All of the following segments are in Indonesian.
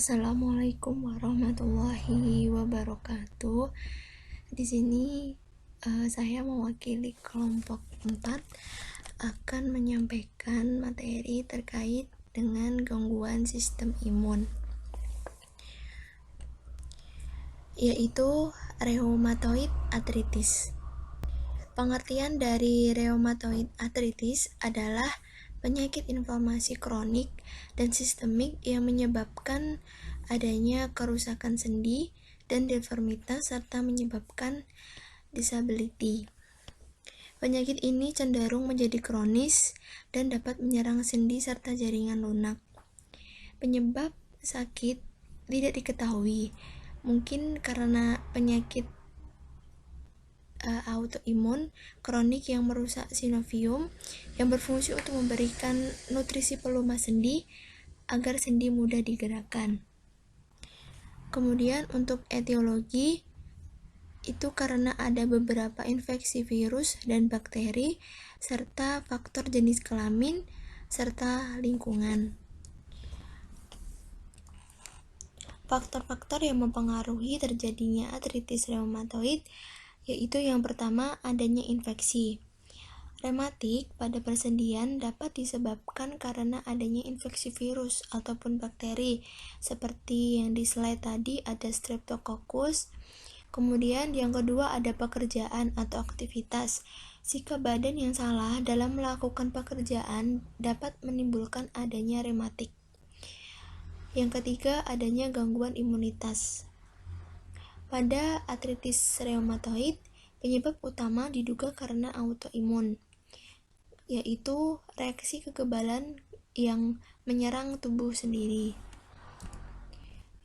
Assalamualaikum warahmatullahi wabarakatuh. Di sini saya mewakili kelompok 4 akan menyampaikan materi terkait dengan gangguan sistem imun, yaitu rheumatoid arthritis. Pengertian dari rheumatoid arthritis adalah penyakit inflamasi kronik dan sistemik yang menyebabkan adanya kerusakan sendi dan deformitas serta menyebabkan disability. Penyakit ini cenderung menjadi kronis dan dapat menyerang sendi serta jaringan lunak. Penyebab sakit tidak diketahui, mungkin karena penyakit autoimun kronik yang merusak sinovium yang berfungsi untuk memberikan nutrisi pelumas sendi agar sendi mudah digerakkan. Kemudian untuk etiologi itu karena ada beberapa infeksi virus dan bakteri serta faktor jenis kelamin serta lingkungan. Faktor-faktor yang mempengaruhi terjadinya artritis reumatoid yaitu yang pertama adanya infeksi. Rematik pada persendian dapat disebabkan karena adanya infeksi virus ataupun bakteri seperti yang di slide tadi ada Streptococcus. Kemudian yang kedua ada pekerjaan atau aktivitas. Sikap badan yang salah dalam melakukan pekerjaan dapat menimbulkan adanya rematik. Yang ketiga adanya gangguan imunitas. Pada artritis reumatoid, penyebab utama diduga karena autoimun, yaitu reaksi kekebalan yang menyerang tubuh sendiri.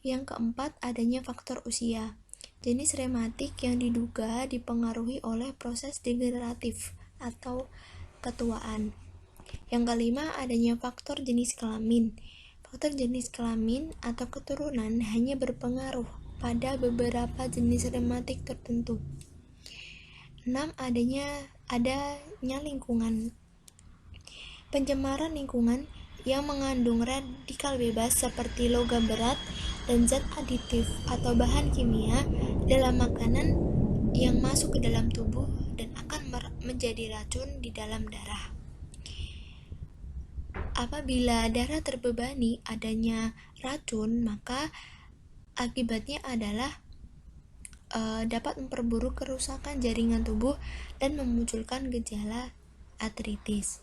Yang keempat, adanya faktor usia. Jenis rematik yang diduga dipengaruhi oleh proses degeneratif atau ketuaan. Yang kelima, adanya faktor jenis kelamin. Faktor jenis kelamin atau keturunan hanya berpengaruh pada beberapa jenis rematik tertentu. 6. Adanya lingkungan. Pencemaran lingkungan yang mengandung radikal bebas seperti logam berat dan zat aditif atau bahan kimia dalam makanan yang masuk ke dalam tubuh dan akan menjadi racun di dalam darah. Apabila darah terbebani adanya racun, maka akibatnya adalah dapat memperburuk kerusakan jaringan tubuh dan memunculkan gejala artritis.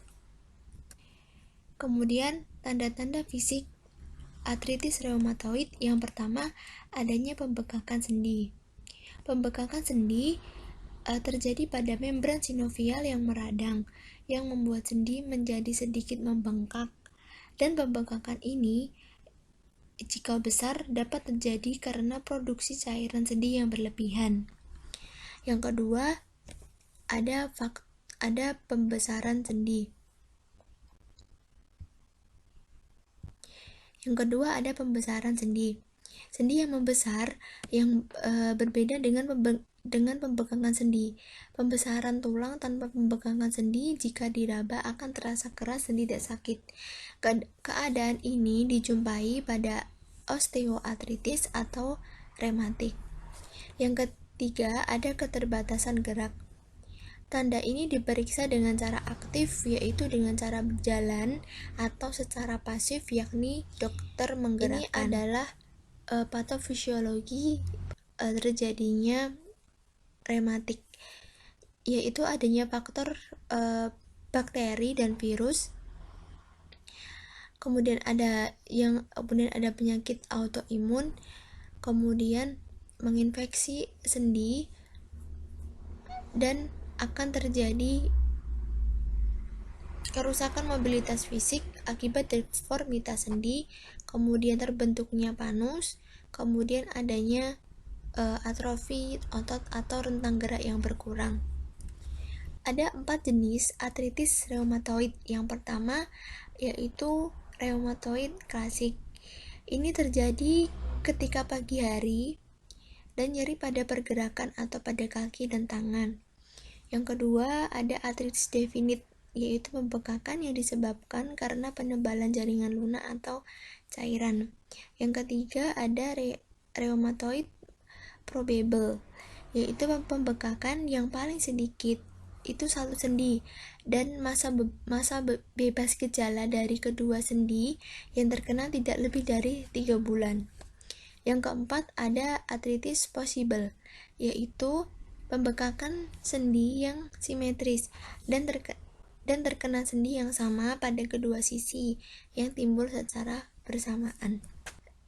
Kemudian tanda-tanda fisik artritis reumatoid yang pertama adanya pembengkakan sendi. Pembengkakan sendi terjadi pada membran sinovial yang meradang yang membuat sendi menjadi sedikit membengkak, dan pembengkakan ini jika besar dapat terjadi karena produksi cairan sendi yang berlebihan. Yang kedua, ada pembesaran sendi. Sendi yang membesar yang berbeda dengan pembengkakan sendi. Pembesaran tulang tanpa pembengkakan sendi jika diraba akan terasa keras dan tidak sakit. Keadaan ini dijumpai pada osteoartritis atau rematik. Yang ketiga, ada keterbatasan gerak. Tanda ini diperiksa dengan cara aktif, yaitu dengan cara berjalan, atau secara pasif, yakni dokter menggerakkan. Ini adalah patofisiologi terjadinya rematik, yaitu adanya faktor bakteri dan virus. Kemudian ada penyakit autoimun, kemudian menginfeksi sendi, dan akan terjadi kerusakan mobilitas fisik akibat deformitas sendi, kemudian terbentuknya panus, kemudian adanya atrofi otot atau rentang gerak yang berkurang. Ada 4 jenis artritis reumatoid. Yang pertama yaitu reumatoid klasik. Ini terjadi ketika pagi hari dan nyeri pada pergerakan atau pada kaki dan tangan. Yang kedua ada artritis definite yaitu pembekakan yang disebabkan karena penebalan jaringan lunak atau cairan. Yang ketiga ada rheumatoid probable, yaitu pembekakan yang paling sedikit, itu satu sendi, dan masa bebas gejala dari kedua sendi yang terkena tidak lebih dari 3 bulan. Yang keempat ada arthritis possible, yaitu pembekakan sendi yang simetris dan terkena sendi yang sama pada kedua sisi yang timbul secara bersamaan.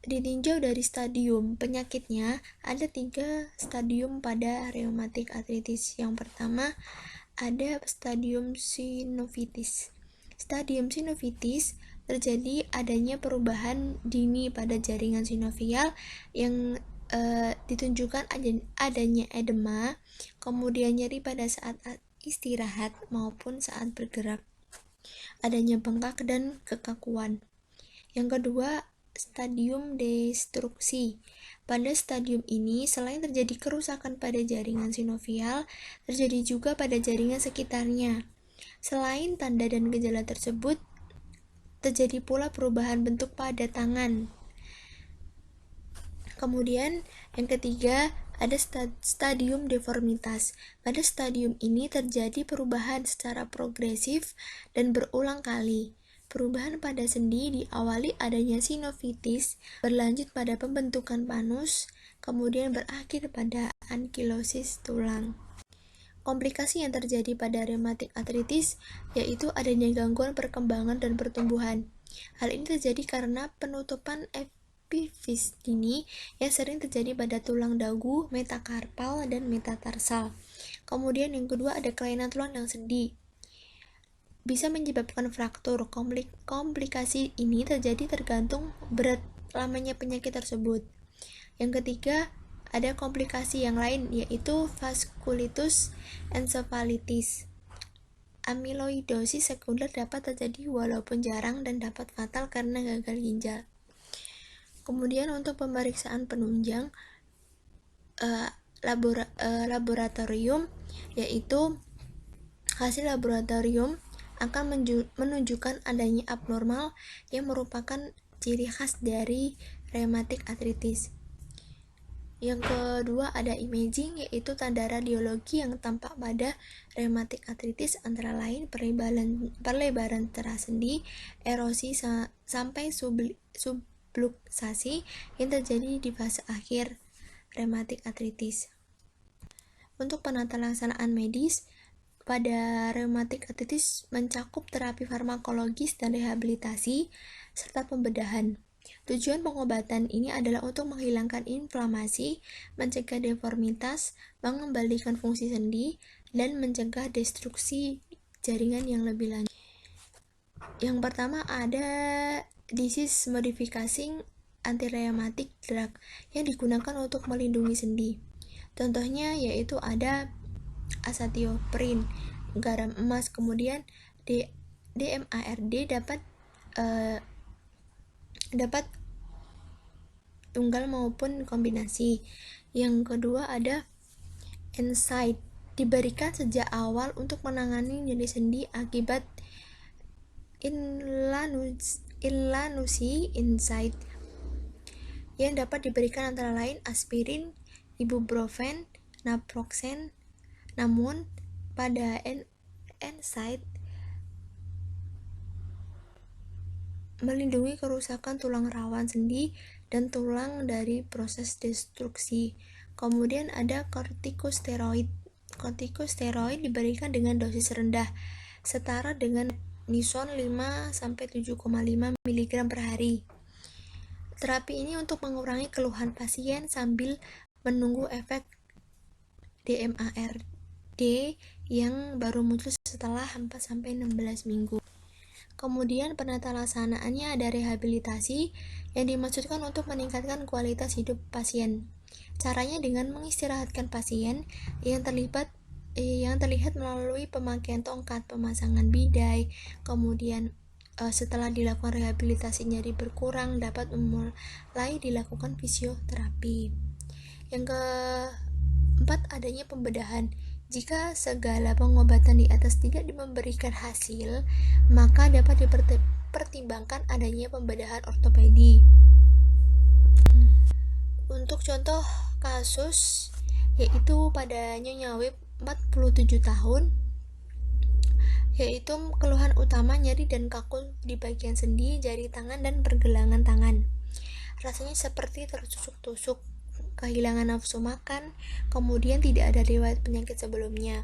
Ditinjau dari stadium penyakitnya, ada 3 stadium pada rheumatic arthritis. Yang pertama ada stadium synovitis. Stadium synovitis terjadi adanya perubahan dini pada jaringan sinovial yang ditunjukkan adanya edema, kemudian nyeri pada saat istirahat maupun saat bergerak, adanya bengkak dan kekakuan. Yang kedua, stadium destruksi. Pada stadium ini, selain terjadi kerusakan pada jaringan sinovial, terjadi juga pada jaringan sekitarnya. Selain tanda dan gejala tersebut, terjadi pula perubahan bentuk pada tangan. Kemudian, yang ketiga, ada stadium deformitas. Pada stadium ini terjadi perubahan secara progresif dan berulang kali. Perubahan pada sendi diawali adanya sinovitis, berlanjut pada pembentukan panus, kemudian berakhir pada ankilosis tulang. Komplikasi yang terjadi pada rheumatic arthritis yaitu adanya gangguan perkembangan dan pertumbuhan. Hal ini terjadi karena penutupan epifis dini yang sering terjadi pada tulang dagu, metakarpal, dan metatarsal. Kemudian yang kedua ada kelainan tulang dan sendi. Bisa menyebabkan fraktur. Komplikasi ini terjadi tergantung berat lamanya penyakit tersebut. Yang ketiga, ada komplikasi yang lain yaitu vaskulitis encephalitis. Amyloidosis sekunder dapat terjadi walaupun jarang dan dapat fatal karena gagal ginjal. Kemudian untuk pemeriksaan penunjang laboratorium, yaitu hasil laboratorium akan menunjukkan adanya abnormal yang merupakan ciri khas dari rheumatic arthritis. Yang kedua ada imaging, yaitu tanda radiologi yang tampak pada rheumatic arthritis antara lain perlebaran teras sendi, erosi sampai subluxasi yang terjadi di fase akhir rheumatic arthritis. Untuk penata laksanaan medis pada rheumatic arthritis mencakup terapi farmakologis dan rehabilitasi serta pembedahan. Tujuan pengobatan ini adalah untuk menghilangkan inflamasi, mencegah deformitas, mengembalikan fungsi sendi, dan mencegah destruksi jaringan yang lebih lanjut. Yang pertama ada disease modifying anti-rheumatic drug yang digunakan untuk melindungi sendi. Contohnya yaitu ada azathioprine, garam emas, kemudian DMARD dapat tunggal maupun kombinasi. Yang kedua ada NSAID, diberikan sejak awal untuk menangani nyeri sendi akibat inflamasi NSAID yang dapat diberikan antara lain aspirin, ibuprofen, naproxen. Namun pada NSAID melindungi kerusakan tulang rawan sendi dan tulang dari proses destruksi. Kemudian ada kortikosteroid. Kortikosteroid diberikan dengan dosis rendah, setara dengan nison 5-7,5 mg per hari. Terapi ini untuk mengurangi keluhan pasien sambil menunggu efek DMARD yang baru muncul setelah 4-16 minggu. Kemudian penata laksanaannya ada rehabilitasi yang dimaksudkan untuk meningkatkan kualitas hidup pasien. Caranya dengan mengistirahatkan pasien yang terlihat melalui pemakaian tongkat, pemasangan bidai. Kemudian setelah dilakukan rehabilitasi nyeri berkurang, dapat mulai dilakukan fisioterapi. Yang keempat adanya pembedahan, Jika segala pengobatan di atas tidak memberikan hasil, maka dapat dipertimbangkan adanya pembedahan ortopedi. Untuk contoh kasus, yaitu pada Nyonya Wib 47 tahun, yaitu keluhan utama nyeri dan kaku di bagian sendi, jari tangan, dan pergelangan tangan. Rasanya seperti tertusuk-tusuk, kehilangan nafsu makan, kemudian tidak ada riwayat penyakit sebelumnya.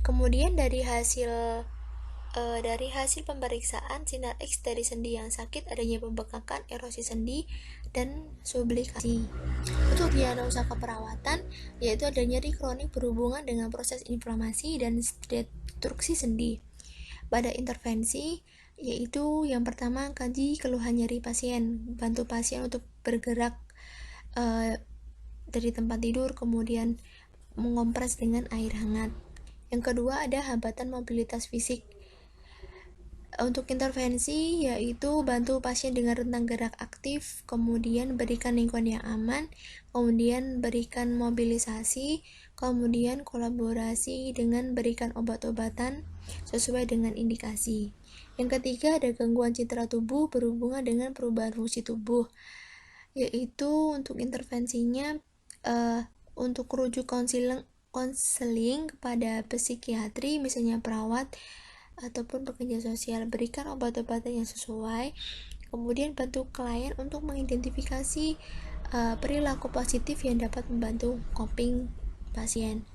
Kemudian dari hasil pemeriksaan sinar X dari sendi yang sakit, adanya pembekakan, erosi sendi, dan sublikasi. Untuk diagnosa keperawatan, yaitu ada nyeri kronik berhubungan dengan proses inflamasi dan destruksi sendi. Pada intervensi, yaitu yang pertama, kaji keluhan nyeri pasien, bantu pasien untuk bergerak dari tempat tidur, kemudian mengompres dengan air hangat. Yang kedua, ada hambatan mobilitas fisik. Untuk intervensi, yaitu bantu pasien dengan rentang gerak aktif, kemudian berikan lingkungan yang aman, kemudian berikan mobilisasi, kemudian kolaborasi dengan berikan obat-obatan sesuai dengan indikasi. Yang ketiga, ada gangguan citra tubuh berhubungan dengan perubahan fungsi tubuh, yaitu untuk intervensinya untuk rujuk konseling kepada psikiatri, misalnya perawat ataupun pekerja sosial, berikan obat-obatan yang sesuai, kemudian bantu klien untuk mengidentifikasi perilaku positif yang dapat membantu coping pasien.